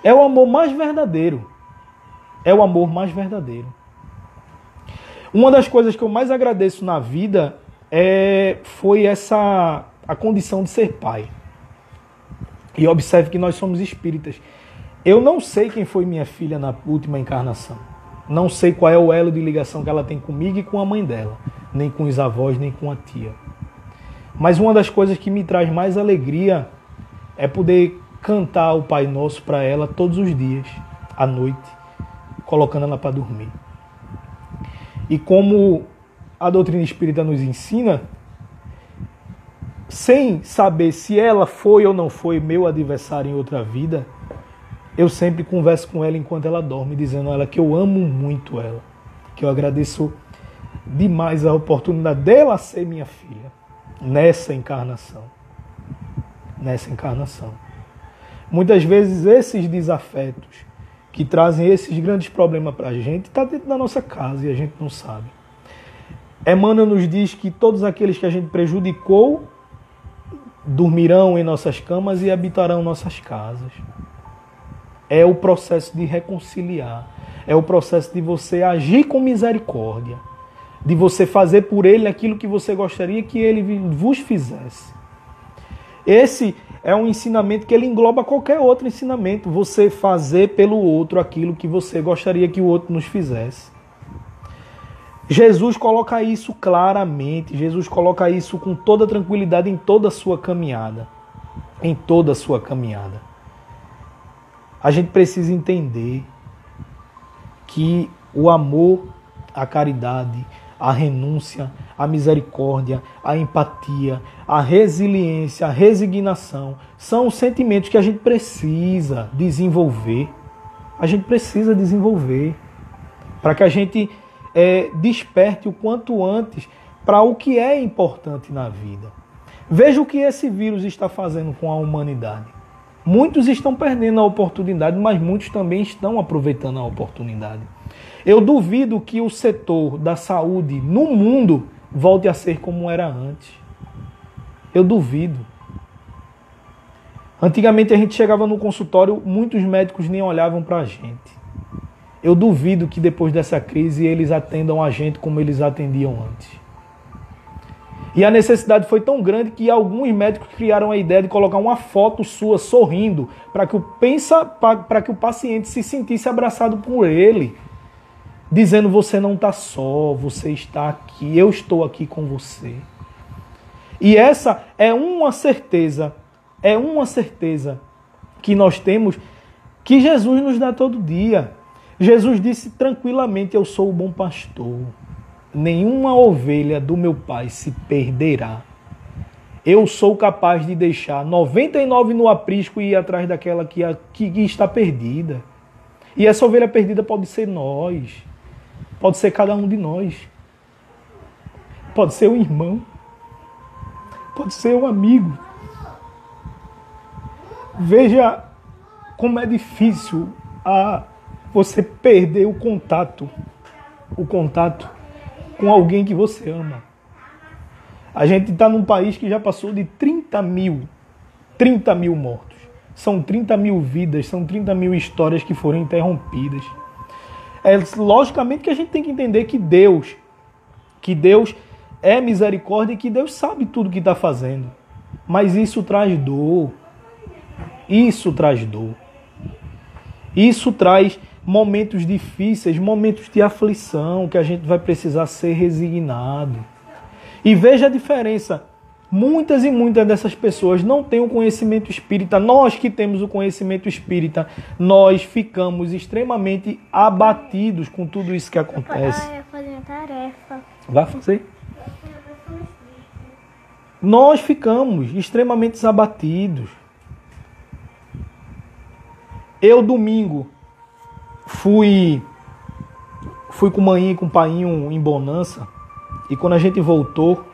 É o amor mais verdadeiro. Uma das coisas que eu mais agradeço na vida foi a condição de ser pai. E observe que nós somos espíritas. Eu não sei quem foi minha filha na última encarnação. Não sei qual é o elo de ligação que ela tem comigo e com a mãe dela. Nem com os avós, nem com a tia. Mas uma das coisas que me traz mais alegria é poder cantar o Pai Nosso para ela todos os dias, à noite, colocando ela para dormir. E como a doutrina espírita nos ensina, sem saber se ela foi ou não foi meu adversário em outra vida, eu sempre converso com ela enquanto ela dorme, dizendo a ela que eu amo muito ela, que eu agradeço demais a oportunidade dela ser minha filha, nessa encarnação. Muitas vezes esses desafetos que trazem esses grandes problemas para a gente está dentro da nossa casa e a gente não sabe. Emmanuel nos diz que todos aqueles que a gente prejudicou dormirão em nossas camas e habitarão nossas casas. É o processo de reconciliar. É o processo de você agir com misericórdia. De você fazer por ele aquilo que você gostaria que ele vos fizesse. Esse é um ensinamento que ele engloba qualquer outro ensinamento. Você fazer pelo outro aquilo que você gostaria que o outro nos fizesse. Jesus coloca isso claramente. Jesus coloca isso com toda tranquilidade em toda a sua caminhada. Em toda a sua caminhada. A gente precisa entender que o amor, a caridade, a renúncia, a misericórdia, a empatia, a resiliência, a resignação são os sentimentos que a gente precisa desenvolver. A gente precisa desenvolver para que a gente desperte o quanto antes para o que é importante na vida. Veja o que esse vírus está fazendo com a humanidade. Muitos estão perdendo a oportunidade, mas muitos também estão aproveitando a oportunidade. Eu duvido que o setor da saúde no mundo volte a ser como era antes. Eu duvido. Antigamente a gente chegava no consultório, muitos médicos nem olhavam para a gente. Eu duvido que depois dessa crise eles atendam a gente como eles atendiam antes. E a necessidade foi tão grande que alguns médicos criaram a ideia de colocar uma foto sua sorrindo para que o paciente se sentisse abraçado por ele, dizendo: você não está só, você está aqui, eu estou aqui com você. E essa é uma certeza que nós temos, que Jesus nos dá todo dia. Jesus disse tranquilamente: eu sou o bom pastor. Nenhuma ovelha do meu Pai se perderá. Eu sou capaz de deixar 99 no aprisco e ir atrás daquela que está perdida. E essa ovelha perdida pode ser nós. Pode ser cada um de nós. Pode ser um irmão. Pode ser um amigo. Veja como é difícil você perder o contato com alguém que você ama. A gente está num país que já passou de 30 mil mortos. São 30 mil vidas, são 30 mil histórias que foram interrompidas. Logicamente que a gente tem que entender que Deus é misericórdia e que Deus sabe tudo o que está fazendo. Mas isso traz dor. Isso traz dor. Isso traz momentos difíceis, momentos de aflição, que a gente vai precisar ser resignado. E veja a diferença. Muitas e muitas dessas pessoas não têm o conhecimento espírita. Nós que temos o conhecimento espírita, nós ficamos extremamente abatidos com tudo isso que acontece. Eu vou fazer uma tarefa. Vai fazer. Nós ficamos extremamente abatidos. Eu, domingo, fui com mãe e com o painho em Bonança. E quando a gente voltou,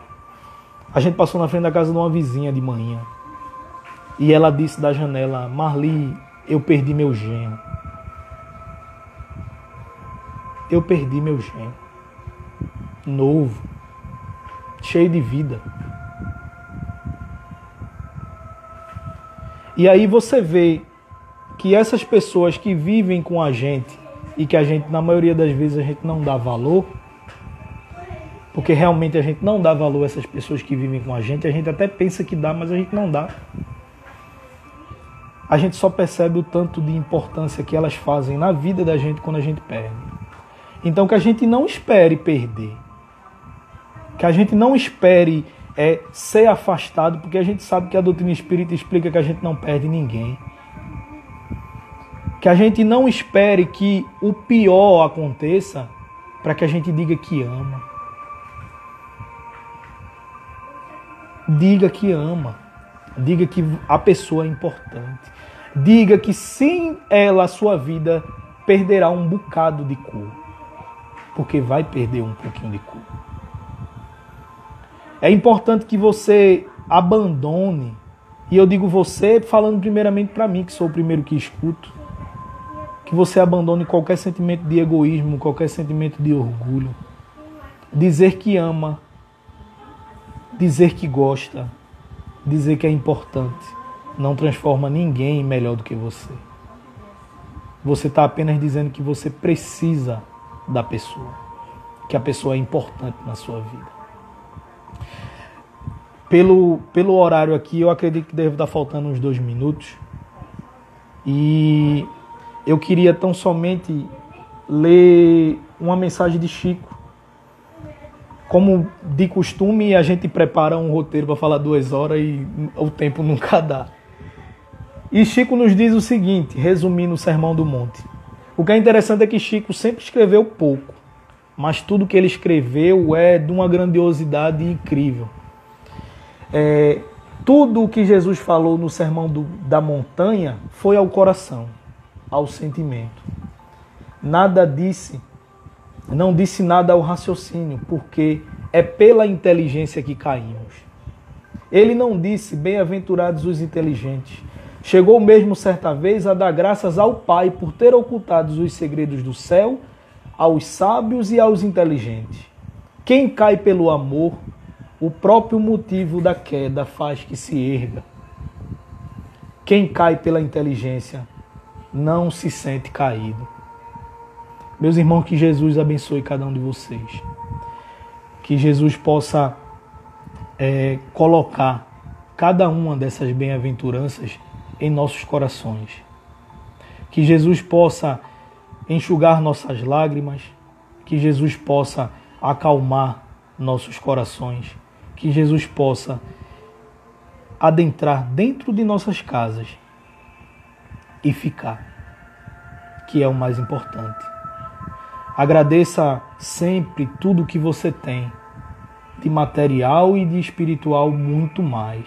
a gente passou na frente da casa de uma vizinha de manhã. E ela disse da janela: Marli, eu perdi meu genro. Eu perdi meu genro. Novo. Cheio de vida. E aí você vê que essas pessoas que vivem com a gente e que a gente, na maioria das vezes, a gente não dá valor, porque realmente a gente não dá valor a essas pessoas que vivem com a gente até pensa que dá, mas a gente não dá. A gente só percebe o tanto de importância que elas fazem na vida da gente quando a gente perde. Então que a gente não espere perder. Que a gente não espere ser afastado, porque a gente sabe que a doutrina espírita explica que a gente não perde ninguém. Que a gente não espere que o pior aconteça para que a gente diga que ama. Diga que ama. Diga que a pessoa é importante. Diga que sem ela a sua vida perderá um bocado de cor. Porque vai perder um pouquinho de cor. É importante que você abandone, e eu digo você falando primeiramente para mim, que sou o primeiro que escuto, que você abandone qualquer sentimento de egoísmo, qualquer sentimento de orgulho. Dizer que ama, dizer que gosta, dizer que é importante, não transforma ninguém em melhor do que você. Você está apenas dizendo que você precisa da pessoa, que a pessoa é importante na sua vida. Pelo horário aqui, eu acredito que deve estar faltando uns 2 minutos. E eu queria tão somente ler uma mensagem de Chico. Como de costume, a gente prepara um roteiro para falar 2 horas e o tempo nunca dá. E Chico nos diz o seguinte, resumindo o Sermão do Monte. O que é interessante é que Chico sempre escreveu pouco, mas tudo que ele escreveu é de uma grandiosidade incrível. Tudo o que Jesus falou no Sermão da Montanha foi ao coração, ao sentimento. Não disse nada ao raciocínio, porque é pela inteligência que caímos. Ele não disse, bem-aventurados os inteligentes. Chegou mesmo certa vez a dar graças ao Pai por ter ocultado os segredos do céu aos sábios e aos inteligentes. Quem cai pelo amor, o próprio motivo da queda faz que se erga. Quem cai pela inteligência não se sente caído. Meus irmãos, que Jesus abençoe cada um de vocês. Que Jesus possa colocar cada uma dessas bem-aventuranças em nossos corações. Que Jesus possa enxugar nossas lágrimas. Que Jesus possa acalmar nossos corações. Que Jesus possa adentrar dentro de nossas casas e ficar, que é o mais importante. Agradeça sempre tudo que você tem, de material e de espiritual, muito mais.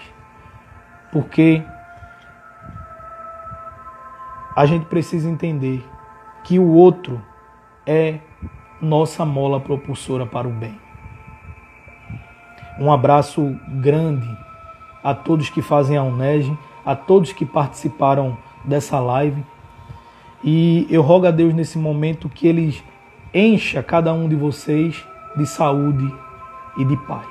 Porque a gente precisa entender que o outro é nossa mola propulsora para o bem. Um abraço grande a todos que fazem a UNEG, a todos que participaram dessa live. E eu rogo a Deus nesse momento que Ele encha cada um de vocês de saúde e de paz.